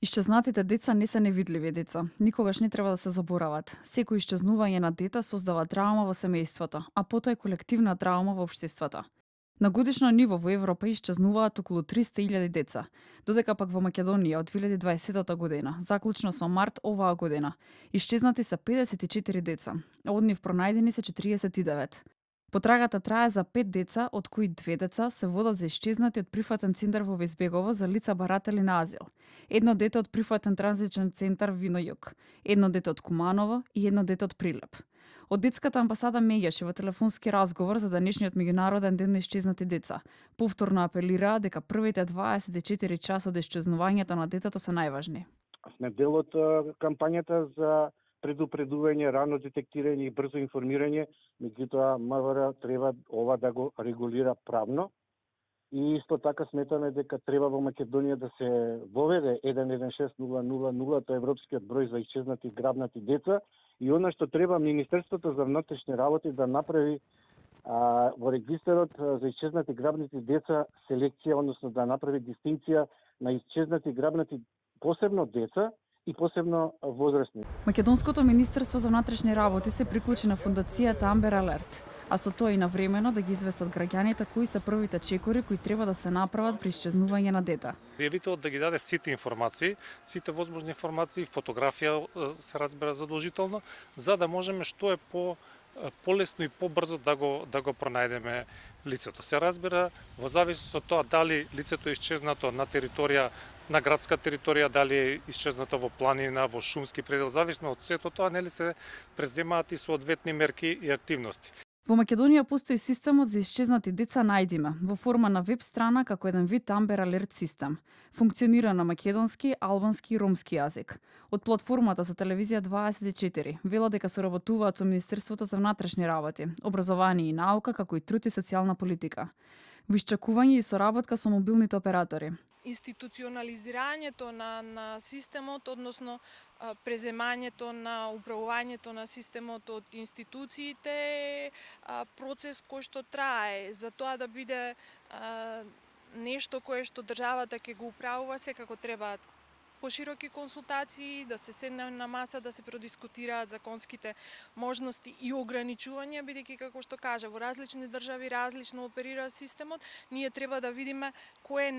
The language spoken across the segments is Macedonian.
Исчезнатите деца не се невидливи деца. Никогаш не треба да се заборават. Секој исчезнување на дете создава траума во семејството, а потоа и колективна траума во општеството. На годишно ниво во Европа исчезнуваат околу 300.000 деца, додека пак во Македонија од 2020 година, заклучно со март оваа година, исчезнати се 54 деца, а од нив пронајдени се 49. Потрагата трае за 5 деца, од кои 2 деца се водат за исчезнати од прифатен центар во Везбегово за лица баратели на азил. Едно дете од прифатен транзичен центар Винојук, едно дете од Куманово и едно дете од Прилеп. Од детската амбасада меѓаше во телефонски разговор за денешниот меѓународен ден на исчезнати деца. Повторно апелираа дека првите 24 часа од исчезнувањето на детето се најважни. Сме дел од кампањата за предупредување, рано детектирање и брзо информирање, меѓутоа МВР треба ова да го регулира правно. И исто така сметаме дека треба во Македонија да се воведе 116000, тоа е европскиот број за исчезнати и грабнати деца, и она што треба Министерството за внатрешни работи да направи во регистарот за исчезнати и грабнати деца селекција, односно да направи дистинција на исчезнати и грабнати посебно деца и посебно возрастни. Македонското Министерство за внатрешни работи се приклучи на фондацијата Amber Alert, а со тоа и навремено да ги известат граѓаните кои се првите чекори кои треба да се направат при исчезнување на дете. Пријавителот да ги даде сите информации, сите возможни информации, фотографија се разбира задолжително, за да можеме што е полесно и побрзо да го пронајдеме лицето. Се разбира во зависност од тоа дали лицето е исчезнато на територија, на градска територија, дали е исчезнато во планина, во шумски предел, зависно од сето тоа, нели се преземаат и соодветни мерки и активности. Во Македонија постои системот за исчезнати деца Најдиме, во форма на веб страна како еден вид Amber Alert систем. Функционира на македонски, албански и ромски јазик. Од платформата за телевизија 24 вела дека соработуваат со Министерството за внатрешни работи, образование и наука, како и труд и социјална политика. Во исчекување и соработка со мобилните оператори. Институционализирањето на системот, односно преземањето на управувањето на системот од институциите е процес кој што трае. За тоа да биде нешто кое што државата ќе го управува, секако требаат пошироки консултации, да се седне на маса, да се продискутираат законските можности и ограничувања, бидејќи како што кажа, во различни држави различно оперира системот. Ние треба да видиме кој е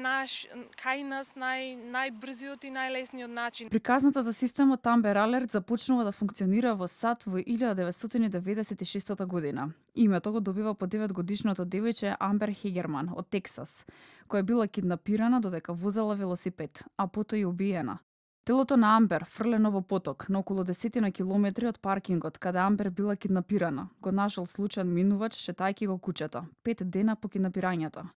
кај нас најбрзиот и најлесниот начин. Приказната за системот Amber Alert започнува да функционира во САД во 1996 година. Името го добива по 9-годишното девојче Амбер Хегерман од Тексас, која била киднапирана додека возела велосипед, а потоа и убиена. Телото на Амбер, фрлено во поток на околу 10 километри од паркингот каде Амбер била киднапирана, го нашол случаен минувач шетајќи го куќето, 5 дена по киднапирањето.